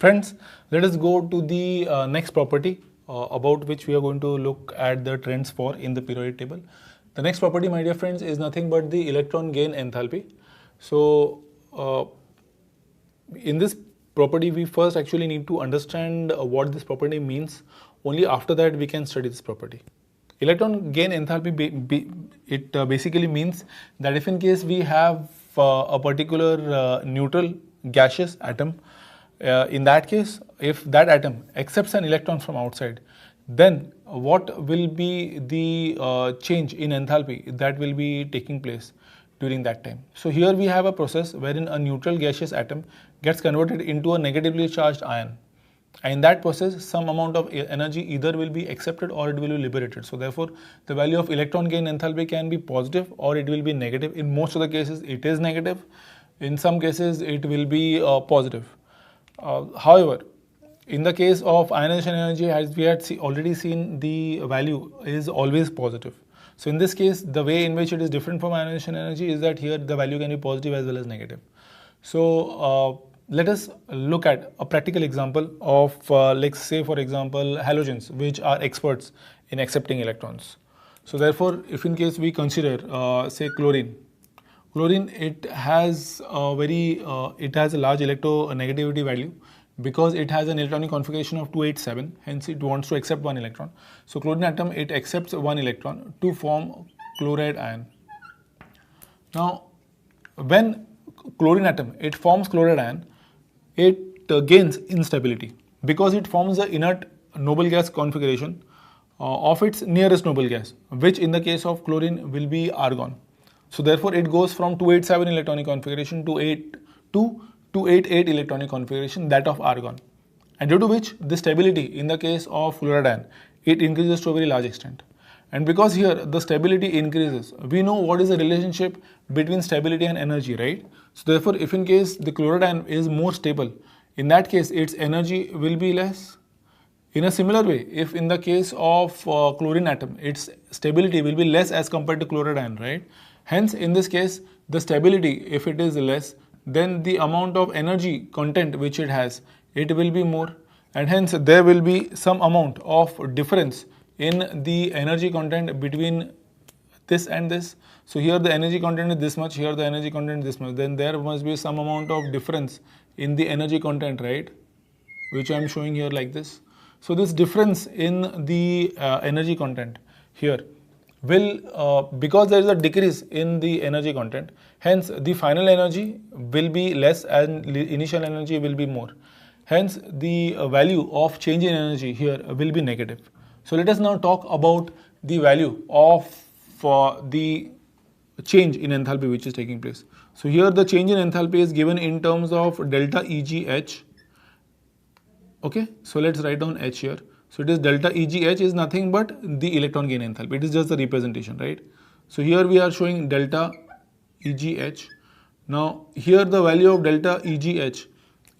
Friends, let us go to the next property about which we are going to look at the trends for in the periodic table. The next property, my dear friends, is nothing but the electron gain enthalpy. So, in this property, we first actually need to understand what this property means. Only after that we can study this property. Electron gain enthalpy, basically means that if in case we have a particular neutral gaseous atom, in that case, if that atom accepts an electron from outside, then what will be the change in enthalpy that will be taking place during that time. So here we have a process wherein a neutral gaseous atom gets converted into a negatively charged ion. And in that process, some amount of energy either will be accepted or it will be liberated. So therefore, the value of electron gain enthalpy can be positive or it will be negative. In most of the cases, it is negative. In some cases, it will be positive. However, in the case of ionization energy, as we had already seen, the value is always positive. So in this case, the way in which it is different from ionization energy is that here the value can be positive as well as negative. So let us look at a practical example of, let's say for example, halogens, which are experts in accepting electrons. So therefore, if in case we consider, say chlorine, it has a large electronegativity value because it has an electronic configuration of 287, hence it wants to accept one electron. So chlorine atom, it accepts one electron to form chloride ion. Now, when chlorine atom, it forms chloride ion, it gains instability because it forms the inert noble gas configuration of its nearest noble gas, which in the case of chlorine will be argon. So therefore, it goes from 287 electronic configuration to 288 electronic configuration, that of argon. And due to which the stability in the case of chloride ion, it increases to a very large extent. And because here the stability increases, we know what is the relationship between stability and energy, right? So therefore, if in case the chloride ion is more stable, in that case its energy will be less. In a similar way, if in the case of chlorine atom, its stability will be less as compared to chloride ion, right? Hence, in this case, the stability, if it is less, then the amount of energy content which it has, it will be more. And hence, there will be some amount of difference in the energy content between this and this. So here the energy content is this much, here the energy content is this much. Then there must be some amount of difference in the energy content, right? Which I am showing here like this. So this difference in the energy content here will, because there is a decrease in the energy content, hence the final energy will be less and initial energy will be more. Hence the value of change in energy here will be negative. So let us now talk about the value of the change in enthalpy which is taking place. So here the change in enthalpy is given in terms of delta EGH. Okay, so let's write down H here. So it is delta EGH is nothing but the electron gain enthalpy. It is just the representation, right? So here we are showing delta EGH. Now here the value of delta EGH,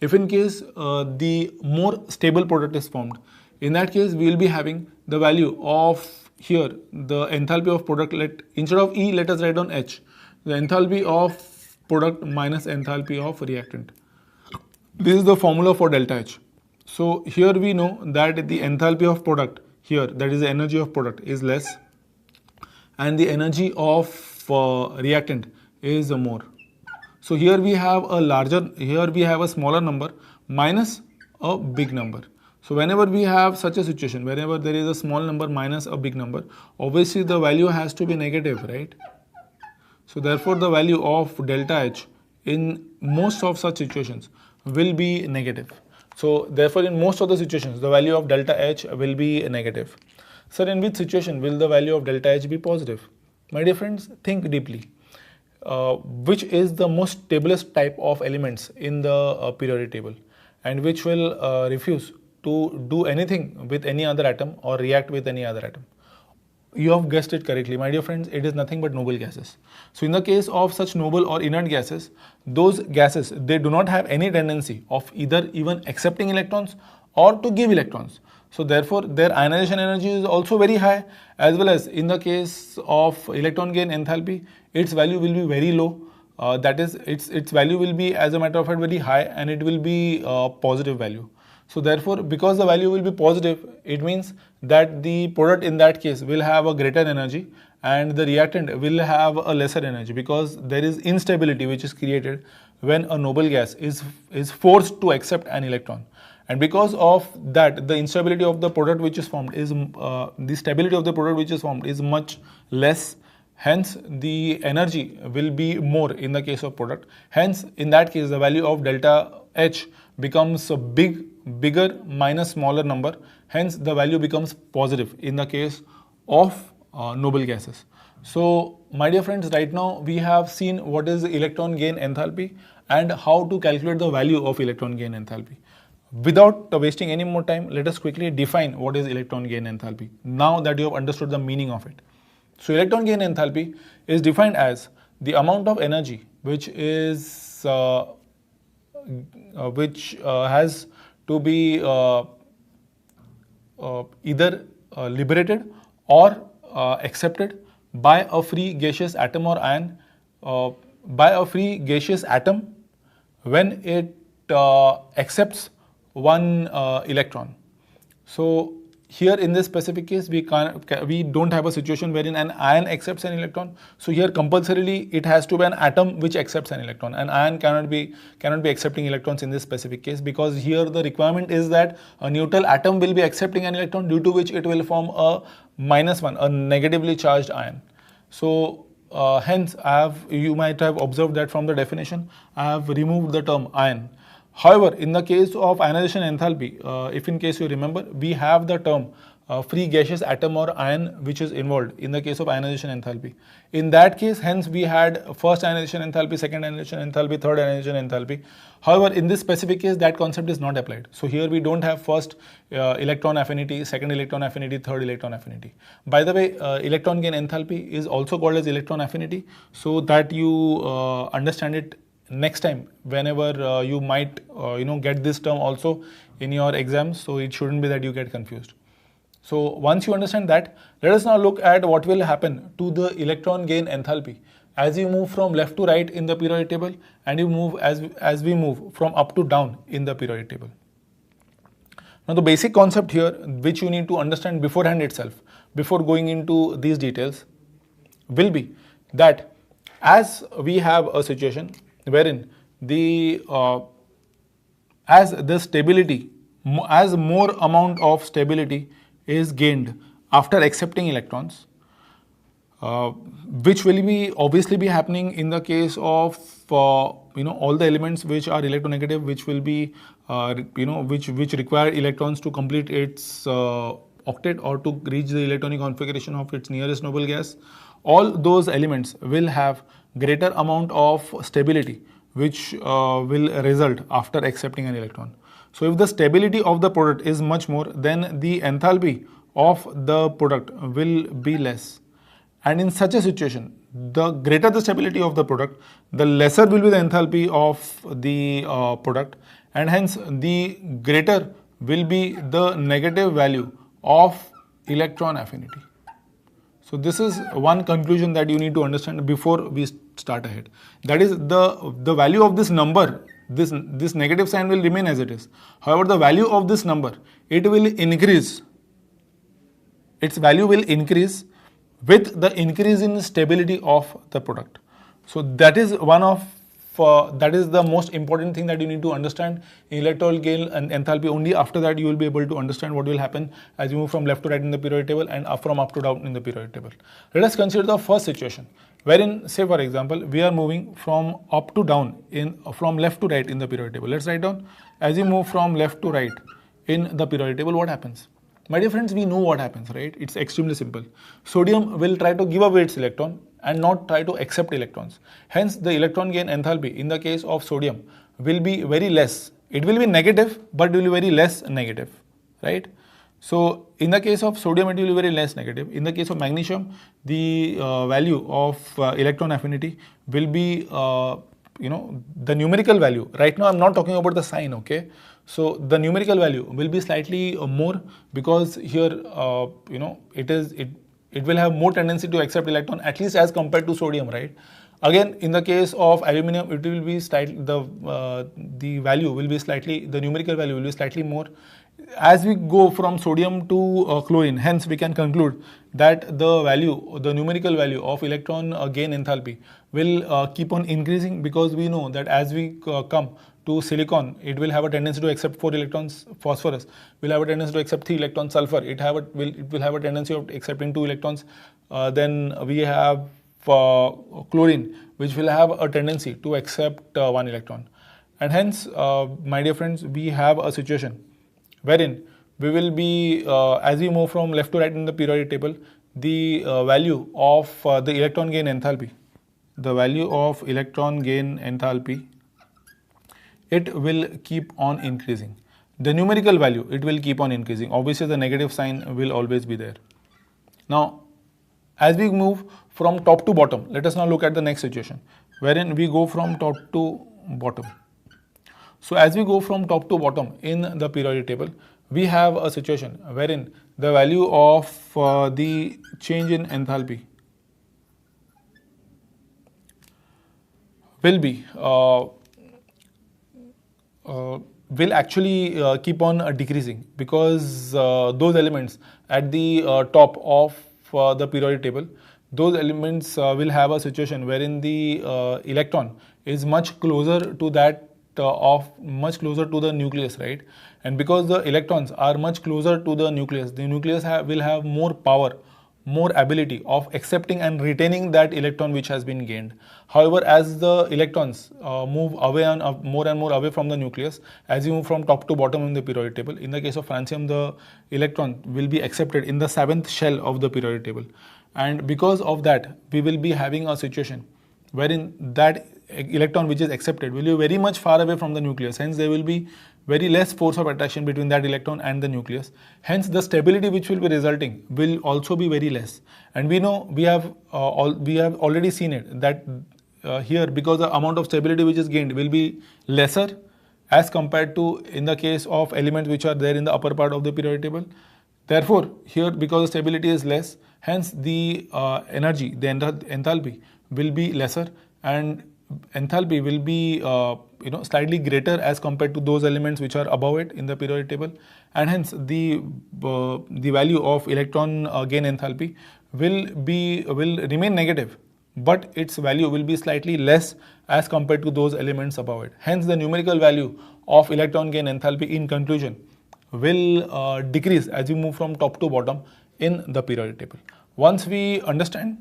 if in case the more stable product is formed, in that case we will be having the value of here the enthalpy of product, instead of E let us write down H, the enthalpy of product minus enthalpy of reactant. This is the formula for delta H. So here we know that the enthalpy of product here, that is the energy of product, is less and the energy of reactant is more. So here we have a smaller number minus a big number. So whenever we have such a situation, whenever there is a small number minus a big number, obviously the value has to be negative, right? So therefore the value of delta H in most of such situations will be negative. So therefore in most of the situations the value of delta H will be negative. Sir, in which situation will the value of delta H be positive? My dear friends, think deeply. Which is the most stablest type of elements in the periodic table and which will refuse to do anything with any other atom or react with any other atom? You have guessed it correctly, my dear friends, it is nothing but noble gases. So in the case of such noble or inert gases, those gases, they do not have any tendency of either even accepting electrons or to give electrons. So therefore their ionization energy is also very high, as well as in the case of electron gain enthalpy, its value will be very low. that is its value will be, as a matter of fact, very high, and it will be positive value. So therefore, because the value will be positive, it means that the product in that case will have a greater energy and the reactant will have a lesser energy, because there is instability which is created when a noble gas is forced to accept an electron. And because of that, the instability of the product which is formed is the stability of the product which is formed is much less. Hence, the energy will be more in the case of product. Hence, in that case, the value of delta H becomes a bigger minus smaller number. Hence, the value becomes positive in the case of noble gases. So, my dear friends, right now we have seen what is electron gain enthalpy and how to calculate the value of electron gain enthalpy. Without wasting any more time, let us quickly define what is electron gain enthalpy, now that you have understood the meaning of it. So, electron gain enthalpy is defined as the amount of energy which is has to be either liberated or accepted by a free gaseous atom or ion, by a free gaseous atom when it accepts one electron. So here in this specific case, we don't have a situation wherein an ion accepts an electron. So here compulsorily it has to be an atom which accepts an electron. An ion cannot be accepting electrons in this specific case, because here the requirement is that a neutral atom will be accepting an electron, due to which it will form a -1, a negatively charged ion. So hence you might have observed that from the definition I have removed the term ion. However, in the case of ionization enthalpy, if in case you remember, we have the term free gaseous atom or ion which is involved in the case of ionization enthalpy. In that case, hence we had first ionization enthalpy, second ionization enthalpy, third ionization enthalpy. However, in this specific case, that concept is not applied. So here we don't have first electron affinity, second electron affinity, third electron affinity. By the way, electron gain enthalpy is also called as electron affinity, so that you understand it next time whenever you might get this term also in your exams, so it shouldn't be that you get confused. So once you understand that, let us now look at what will happen to the electron gain enthalpy as you move from left to right in the periodic table, and you move as we move from up to down in the periodic table. Now the basic concept here which you need to understand beforehand itself, before going into these details, will be that as we have a situation wherein as more amount of stability is gained after accepting electrons, which will be obviously be happening in the case of all the elements which are electronegative, which will be which require electrons to complete its octet or to reach the electronic configuration of its nearest noble gas. All those elements will have greater amount of stability which will result after accepting an electron. So if the stability of the product is much more, then the enthalpy of the product will be less. And in such a situation, the greater the stability of the product, the lesser will be the enthalpy of the product, and hence the greater will be the negative value of electron affinity. So this is one conclusion that you need to understand before we start ahead. That is the value of this number, this negative sign will remain as it is. However, the value of this number, it will increase. Its value will increase with the increase in stability of the product. So that is that is the most important thing that you need to understand in electron gain and enthalpy. Only after that you will be able to understand what will happen as you move from left to right in the periodic table and from up to down in the periodic table. Let us consider the first situation wherein, say for example, we are moving from up to down from left to right in the periodic table. Let's write down, as you move from left to right in the periodic table, what happens? My dear friends, we know what happens, right? It's extremely simple. Sodium will try to give away its electron and not try to accept electrons. Hence, the electron gain enthalpy in the case of sodium will be very less. It will be negative, but it will be very less negative, right? So, in the case of sodium, it will be very less negative. In the case of magnesium, the value of electron affinity will be, the numerical value. Right now, I'm not talking about the sign, okay? So, the numerical value will be slightly more, because here, it will have more tendency to accept electron, at least as compared to sodium, right? Again, in the case of aluminum, it will be slightly, the value will be slightly, the numerical value will be slightly more. As we go from sodium to chlorine, hence we can conclude that the value, the numerical value of electron gain enthalpy will keep on increasing, because we know that as we come to silicon, it will have a tendency to accept 4 electrons. Phosphorus will have a tendency to accept 3 electrons. Sulfur, it will have a tendency of accepting 2 electrons. Then we have chlorine, which will have a tendency to accept 1 electron. And hence, my dear friends, we have a situation wherein we will be, as we move from left to right in the periodic table, the value of the electron gain enthalpy, it will keep on increasing. The numerical value, it will keep on increasing. Obviously, the negative sign will always be there. Now, as we move from top to bottom, let us now look at the next situation, wherein we go from top to bottom. So as we go from top to bottom in the periodic table, we have a situation wherein the value of the change in enthalpy will be will actually keep on decreasing, because those elements at the top of the periodic table, those elements will have a situation wherein the electron is much closer to that much closer to the nucleus, right? And because the electrons are much closer to the nucleus will have more power, more ability of accepting and retaining that electron which has been gained. However, as the electrons move away and more away from the nucleus, as you move from top to bottom in the periodic table, in the case of francium, the electron will be accepted in the 7th shell of the periodic table. And because of that, we will be having a situation wherein that electron which is accepted will be very much far away from the nucleus. Hence, there will be very less force of attraction between that electron and the nucleus. Hence, the stability which will be resulting will also be very less. And we know, we have already seen it, that here, because the amount of stability which is gained will be lesser as compared to in the case of elements which are there in the upper part of the periodic table. Therefore, here, because the stability is less, hence the energy, the enthalpy will be lesser, and enthalpy will be slightly greater as compared to those elements which are above it in the periodic table, and hence the value of electron gain enthalpy will remain negative, but its value will be slightly less as compared to those elements above it. Hence, the numerical value of electron gain enthalpy, in conclusion, will decrease as we move from top to bottom in the periodic table. Once we understand,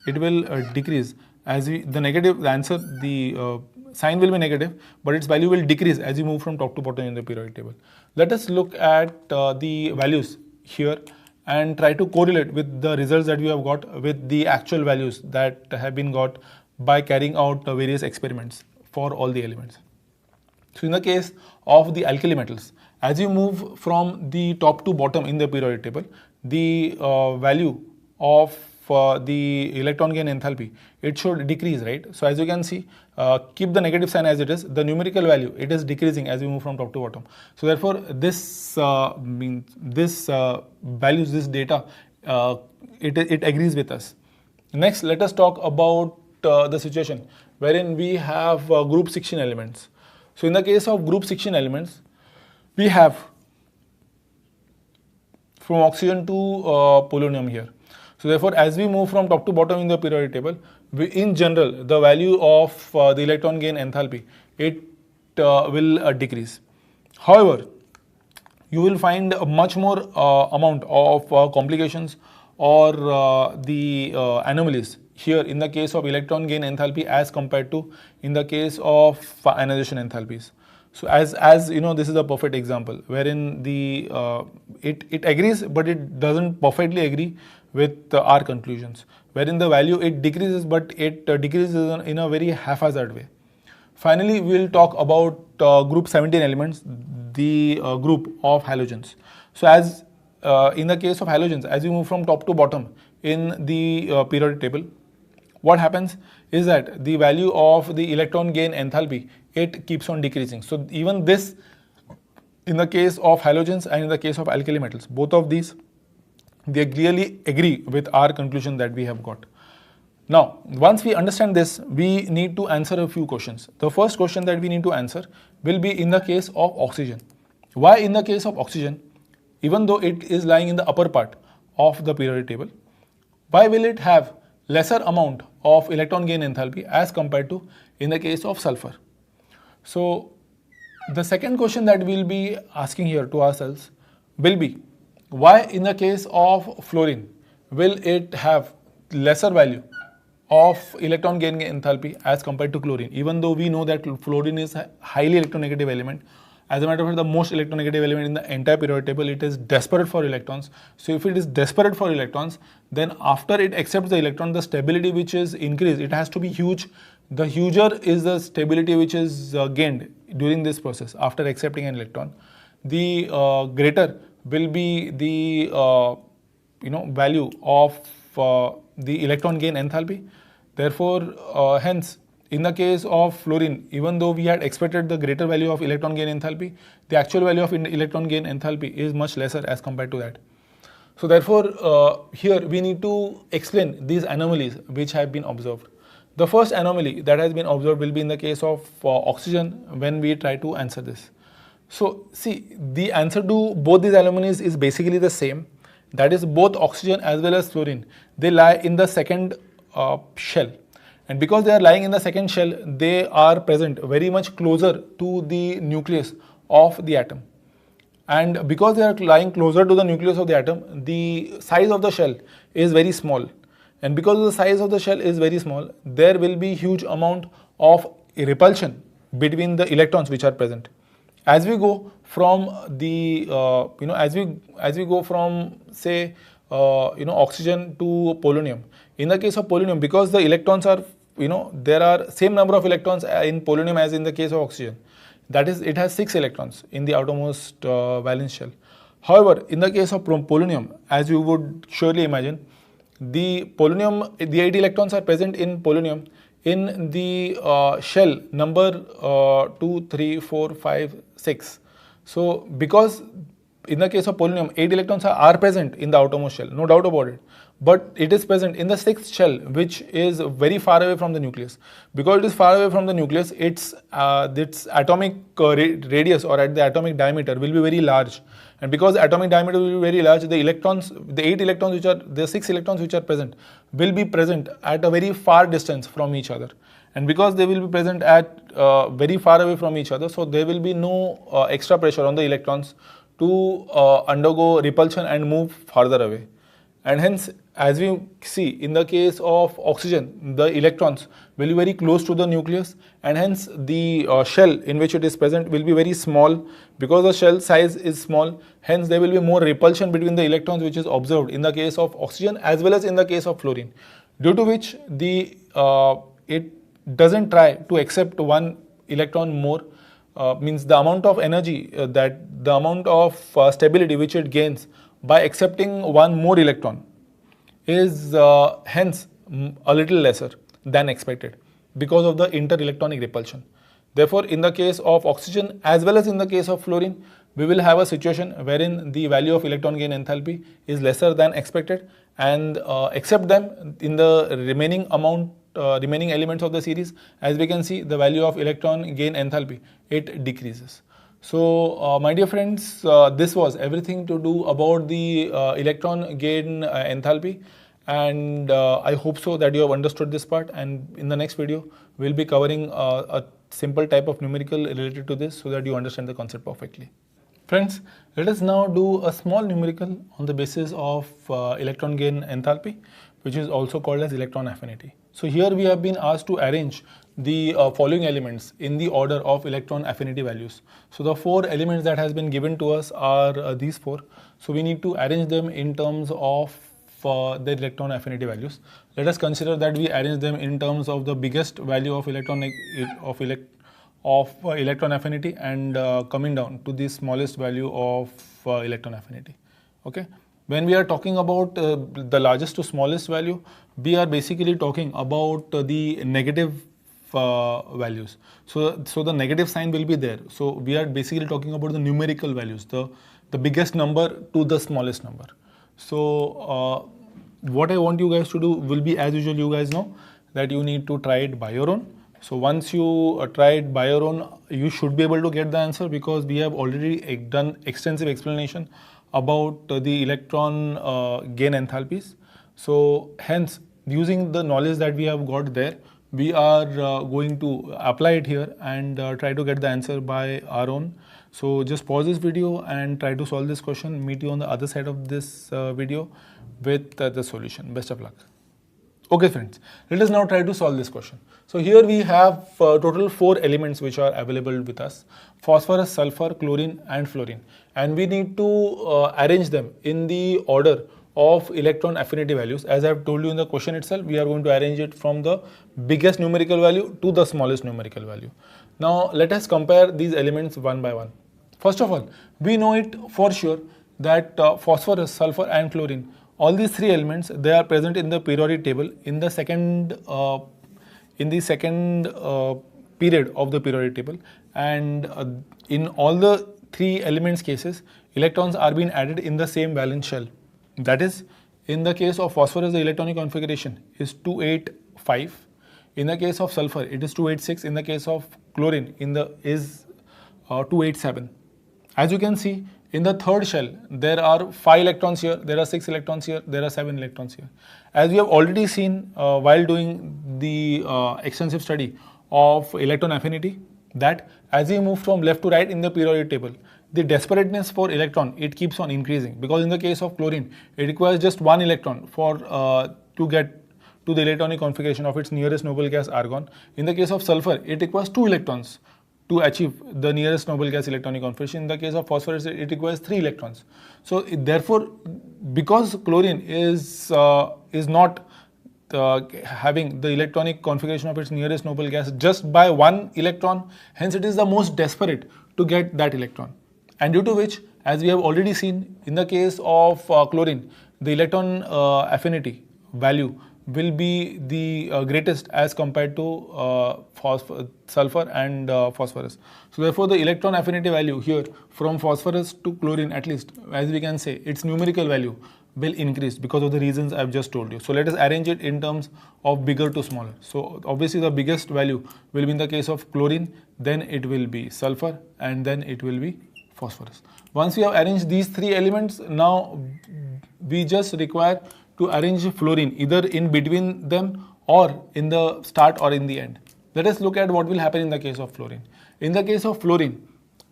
it will decrease as the sign will be negative, but its value will decrease as you move from top to bottom in the periodic table. Let us look at the values here and try to correlate with the results that we have got with the actual values that have been got by carrying out various experiments for all the elements. So in the case of the alkali metals, as you move from the top to bottom in the periodic table, the value of the electron gain enthalpy, it should decrease, right? So as you can see, keep the negative sign as it is, the numerical value, it is decreasing as we move from top to bottom. So therefore, this values, this data, it agrees with us. Next, let us talk about the situation wherein we have group 16 elements. So in the case of group 16 elements, we have from oxygen to polonium here. So therefore, as we move from top to bottom in the periodic table, in general, the value of the electron gain enthalpy, it will decrease. However, you will find a much more amount of complications or the anomalies here in the case of electron gain enthalpy as compared to in the case of ionization enthalpies. So as you know, this is a perfect example wherein the it agrees, but it doesn't perfectly agree with our conclusions, wherein the value it decreases, but it decreases in a very haphazard way. Finally, we will talk about group 17 elements, the group of halogens. So as in the case of halogens, as you move from top to bottom in the periodic table, what happens is that the value of the electron gain enthalpy, it keeps on decreasing. So even this, in the case of halogens and in the case of alkali metals, both of these, they clearly agree with our conclusion that we have got. Now, once we understand this, we need to answer a few questions. The first question that we need to answer will be in the case of oxygen. Why in the case of oxygen, even though it is lying in the upper part of the periodic table, why will it have lesser amount of electron gain enthalpy as compared to in the case of sulfur? So, the second question that we'll be asking here to ourselves will be, why in the case of fluorine will it have lesser value of electron gain enthalpy as compared to chlorine, even though we know that fluorine is a highly electronegative element. As a matter of fact, the most electronegative element in the entire periodic table, it is desperate for electrons. So if it is desperate for electrons, then after it accepts the electron, the stability which is increased, it has to be huge. The huger is the stability which is gained during this process after accepting an electron. The greater will be the value of the electron gain enthalpy. Therefore, hence, in the case of fluorine, even though we had expected the greater value of electron gain enthalpy, the actual value of electron gain enthalpy is much lesser as compared to that. So therefore, here we need to explain these anomalies which have been observed. The first anomaly that has been observed will be in the case of oxygen when we try to answer this. So see, the answer to both these anomalies is basically the same. That is, both oxygen as well as fluorine, they lie in the second shell. And because they are lying in the second shell, they are present very much closer to the nucleus of the atom. And because they are lying closer to the nucleus of the atom, the size of the shell is very small. And because the size of the shell is very small, there will be huge amount of repulsion between the electrons which are present. As we go from the as we go from say oxygen to polonium. In the case of polonium, because the electrons are there are same number of electrons in polonium as in the case of oxygen. That is, it has 6 electrons in the outermost valence shell. However, in the case of polonium, as you would surely imagine, the 8 electrons are present in polonium in the shell number 2, 3, 4, 5, 6. So, because in the case of polonium, 8 electrons are present in the outermost shell, no doubt about it. But it is present in the 6th shell, which is very far away from the nucleus. Because it is far away from the nucleus, its atomic radius or at the atomic diameter will be very large. And because the atomic diameter will be very large, the 8 electrons which are, the 6 electrons which are present will be present at a very far distance from each other. And because they will be present at very far away from each other, so there will be no extra pressure on the electrons to undergo repulsion and move farther away. And hence, as we see in the case of oxygen, the electrons will be very close to the nucleus, and hence the shell in which it is present will be very small. Because the shell size is small, hence there will be more repulsion between the electrons which is observed in the case of oxygen as well as in the case of fluorine, due to which the it doesn't try to accept one electron more. Means the amount of energy the amount of stability which it gains by accepting one more electron is hence a little lesser than expected because of the inter-electronic repulsion. Therefore, in the case of oxygen as well as in the case of fluorine, we will have a situation wherein the value of electron gain enthalpy is lesser than expected, and except them in the remaining elements of the series, as we can see, the value of electron gain enthalpy, it decreases. So, my dear friends, this was everything to do about the electron gain enthalpy, and I hope so that you have understood this part. And in the next video, we'll be covering a simple type of numerical related to this so that you understand the concept perfectly. Friends, let us now do a small numerical on the basis of electron gain enthalpy, which is also called as electron affinity. So here we have been asked to arrange the following elements in the order of electron affinity values. So the 4 elements that has been given to us are these 4. So we need to arrange them in terms of the electron affinity values. Let us consider that we arrange them in terms of the biggest value of electron affinity and coming down to the smallest value of electron affinity. Okay. When we are talking about the largest to smallest value, we are basically talking about the negative values. So the negative sign will be there. So we are basically talking about the numerical values, the biggest number to the smallest number. So what I want you guys to do will be, as usual, you guys know that you need to try it by your own. So once you try it by your own, you should be able to get the answer, because we have already done extensive explanation about the electron gain enthalpies. So hence, using the knowledge that we have got there, we are going to apply it here and try to get the answer by our own. So just pause this video and try to solve this question. Meet you on the other side of this video with the solution. Best of luck. Okay friends, let us now try to solve this question. So here we have total 4 elements which are available with us: phosphorus, sulfur, chlorine and fluorine, and we need to arrange them in the order of electron affinity values. As I have told you in the question itself, we are going to arrange it from the biggest numerical value to the smallest numerical value. Now let us compare these elements one by one. First of all, we know it for sure that phosphorus, sulfur and fluorine, all these 3 elements, they are present in the periodic table in the second period of the periodic table, and in all the 3 elements cases, electrons are being added in the same valence shell. That is, in the case of phosphorus, the electronic configuration is 285. In the case of sulfur, it is 286. In the case of chlorine, is 287. As you can see, in the third shell, there are 5 electrons here, there are 6 electrons here, there are 7 electrons here. As we have already seen while doing the extensive study of electron affinity, that as we move from left to right in the periodic table, the desperateness for electron, it keeps on increasing, because in the case of chlorine, it requires just 1 electron for to get to the electronic configuration of its nearest noble gas argon. In the case of sulfur, it requires 2 electrons to achieve the nearest noble gas electronic configuration. In the case of phosphorus, it requires 3 electrons. So therefore, because chlorine is not having the electronic configuration of its nearest noble gas just by 1 electron, hence it is the most desperate to get that electron. And due to which, as we have already seen, in the case of chlorine, the electron affinity value will be the greatest as compared to sulfur and phosphorus. So therefore, the electron affinity value here from phosphorus to chlorine, at least as we can say, its numerical value will increase because of the reasons I have just told you. So let us arrange it in terms of bigger to smaller. So obviously the biggest value will be in the case of chlorine, then it will be sulfur, and then it will be phosphorus. Once we have arranged these 3 elements, now we just require to arrange fluorine either in between them or in the start or in the end. Let us look at what will happen in the case of fluorine. In the case of fluorine,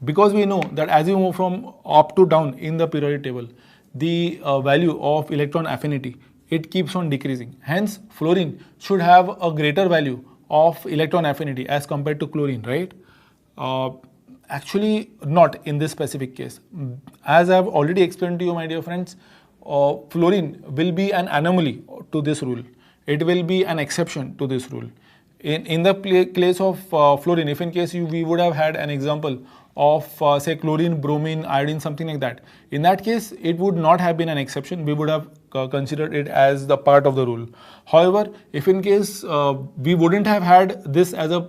because we know that as we move from up to down in the periodic table, the value of electron affinity, it keeps on decreasing. Hence, fluorine should have a greater value of electron affinity as compared to chlorine, right? Actually, not in this specific case. As I have already explained to you, my dear friends, fluorine will be an anomaly to this rule. It will be an exception to this rule. In the case of fluorine, if in case we would have had an example of say chlorine, bromine, iodine, something like that, in that case it would not have been an exception. We would have considered it as the part of the rule. However, if in case we wouldn't have had this as a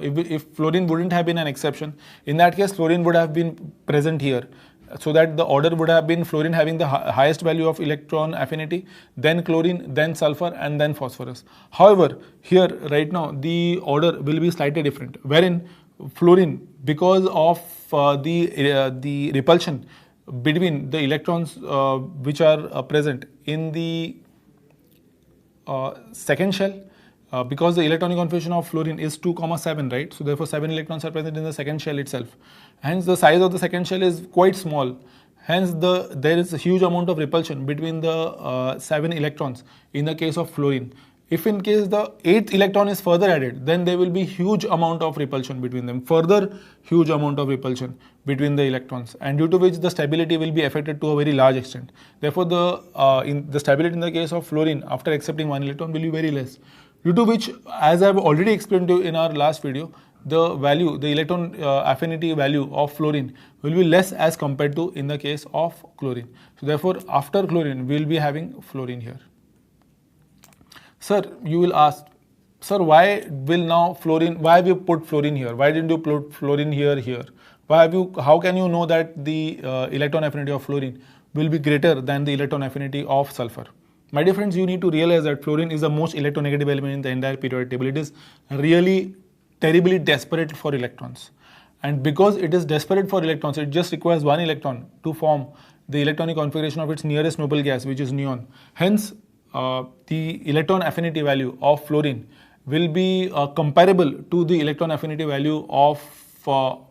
if fluorine wouldn't have been an exception, in that case fluorine would have been present here, so that the order would have been fluorine having the highest value of electron affinity, then chlorine, then sulfur, and then phosphorus. However, here right now the order will be slightly different, wherein fluorine, because of the repulsion between the electrons which are present in the second shell, because the electronic configuration of fluorine is 2,7, right? So therefore 7 electrons are present in the second shell itself. Hence the size of the second shell is quite small. Hence there is a huge amount of repulsion between the 7 electrons in the case of fluorine. If in case the 8th electron is further added, then there will be huge amount of repulsion between them, further huge amount of repulsion between the electrons, and due to which the stability will be affected to a very large extent. Therefore the stability in the case of fluorine after accepting 1 electron will be very less. Due to which, as I have already explained to you in our last video, the value, the electron affinity value of fluorine will be less as compared to in the case of chlorine. So therefore, after chlorine, we will be having fluorine here. Sir, you will ask, sir, why will now fluorine, why have you put fluorine here? Why didn't you put fluorine here? Why have you, how can you know that the electron affinity of fluorine will be greater than the electron affinity of sulfur? My dear friends, you need to realize that fluorine is the most electronegative element in the entire periodic table. It is really terribly desperate for electrons. And because it is desperate for electrons, it just requires one electron to form the electronic configuration of its nearest noble gas, which is neon. Hence, the electron affinity value of fluorine will be comparable to the electron affinity value of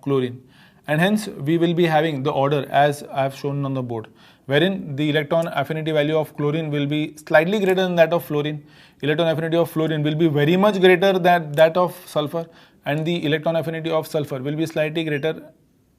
chlorine. And hence, we will be having the order as I have shown on the board, wherein the electron affinity value of chlorine will be slightly greater than that of fluorine. Electron affinity of fluorine will be very much greater than that of sulfur, and the electron affinity of sulfur will be slightly greater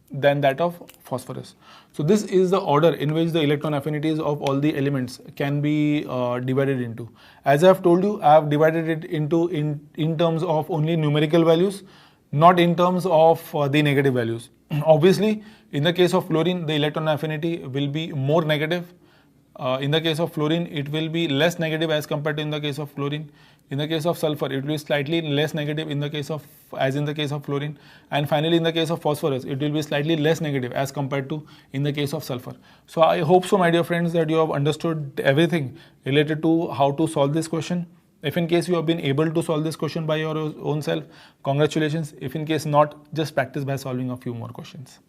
than that of phosphorus. So this is the order in which the electron affinities of all the elements can be divided into. As I have told you, I have divided it into in terms of only numerical values, not in terms of the negative values. Obviously, in the case of fluorine, the electron affinity will be more negative. In the case of fluorine, it will be less negative as compared to in the case of fluorine. In the case of sulfur, it will be slightly less negative in the case of fluorine. And finally, in the case of phosphorus, it will be slightly less negative as compared to in the case of sulfur. So I hope so, my dear friends, that you have understood everything related to how to solve this question. If in case you have been able to solve this question by your own self, congratulations. If in case not, just practice by solving a few more questions.